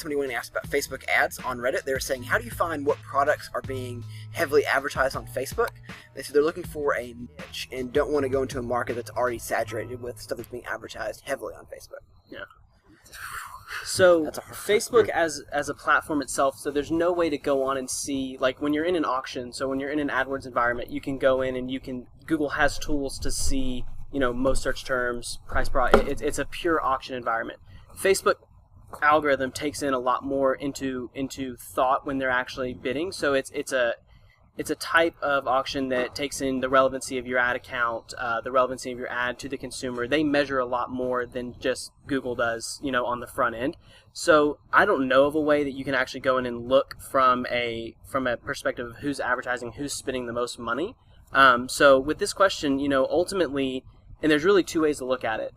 somebody when they asked about Facebook ads on Reddit, they were saying, how do you find what products are being heavily advertised on Facebook? They said they're looking for a niche and don't want to go into a market that's already saturated with stuff that's being advertised heavily on Facebook. Yeah. So Facebook as a platform itself, so there's no way to go on and see, like when you're in an auction, so when you're in an AdWords environment, you can go in and Google has tools to see, most search terms, price per, it's a pure auction environment. Facebook algorithm takes in a lot more into thought when they're actually bidding, so it's a type of auction that takes in the relevancy of your ad account, the relevancy of your ad to the consumer. They measure a lot more than just Google does, on the front end. So I don't know of a way that you can actually go in and look from a perspective of who's advertising, who's spending the most money. So with this question, ultimately, and there's really two ways to look at it.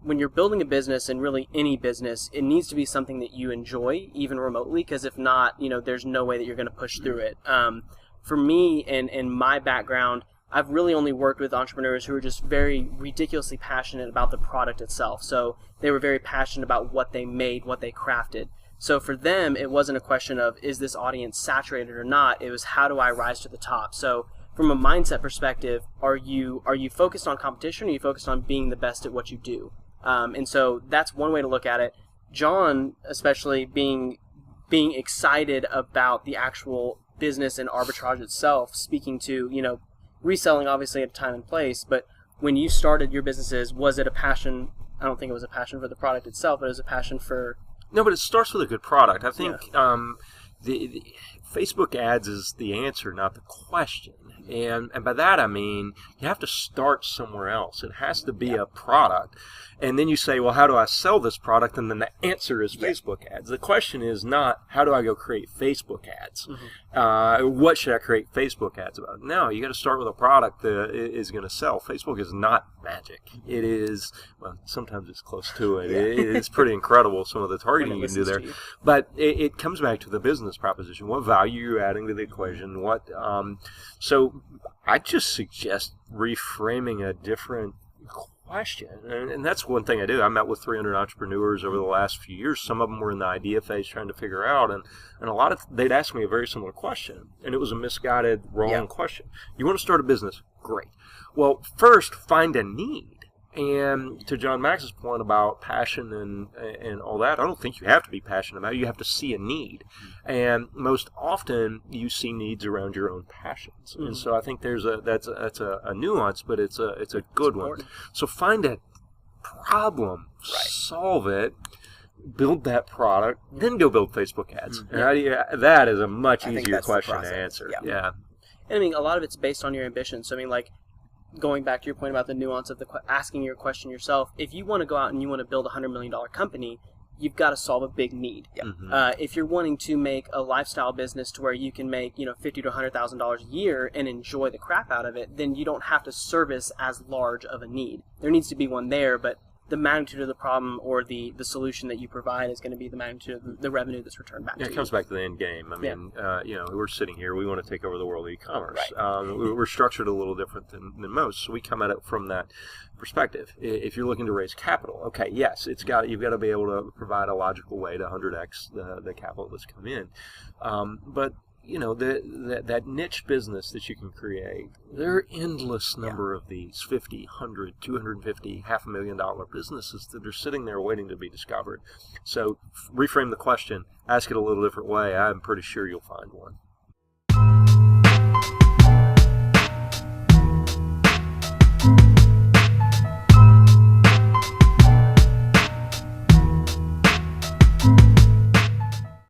When you're building a business, and really any business, it needs to be something that you enjoy, even remotely, because if not, there's no way that you're going to push through it. For me and my background, I've really only worked with entrepreneurs who are just very ridiculously passionate about the product itself. So they were very passionate about what they made, what they crafted. So for them, it wasn't a question of, is this audience saturated or not? It was, how do I rise to the top? So from a mindset perspective, are you focused on competition, or are you focused on being the best at what you do? And so that's one way to look at it. John, especially being excited about the actual business and arbitrage itself, speaking to, reselling obviously at a time and place, but when you started your businesses, was it a passion? I don't think it was a passion for the product itself, but it was a passion for... No, but it starts with a good product. I think the Facebook ads is the answer, not the question. And by that I mean you have to start somewhere else. It has to be a product. And then you say, well, how do I sell this product? And then the answer is Facebook ads. The question is not, how do I go create Facebook ads? What should I create Facebook ads about? No, you got to start with a product that is going to sell. Facebook is not magic. It is, well, sometimes it's close to it. It's pretty incredible, some of the targeting you can do there. But it comes back to the business proposition. What value you're adding to the equation. So I just suggest reframing a different question. And that's one thing I do. I met with 300 entrepreneurs over the last few years. Some of them were in the idea phase trying to figure out, and a lot of they'd ask me a very similar question, and it was a misguided, wrong question. You want to start a business? Great. Well, first, find a need. And to John Max's point about passion and all that, I don't think you have to be passionate about it. You have to see a need. And most often you see needs around your own passions. And so I think that's a nuance, but it's a good one. So find a problem, solve it, build that product, then go build Facebook ads. And that is a much easier question to answer. Yeah. And I mean, a lot of it's based on your ambition. So I mean, like, going back to your point about the nuance of asking your question yourself, if you want to go out and you want to build a $100 million company, you've got to solve a big need. If you're wanting to make a lifestyle business to where you can make $50,000 to $100,000 a year and enjoy the crap out of it, then you don't have to service as large of a need. There needs to be one there, but the magnitude of the problem or the solution that you provide is going to be the magnitude of the revenue that's returned back to you. It comes back to the end game. I mean, we're sitting here. We want to take over the world of e-commerce. We're structured a little different than most, so we come at it from that perspective. If you're looking to raise capital, okay, yes, you've got to be able to provide a logical way to 100x the capital that's come in. But that niche business that you can create, there are endless number of these 50, 100, 250, $500,000 businesses that are sitting there waiting to be discovered. So reframe the question, ask it a little different way. I'm pretty sure you'll find one.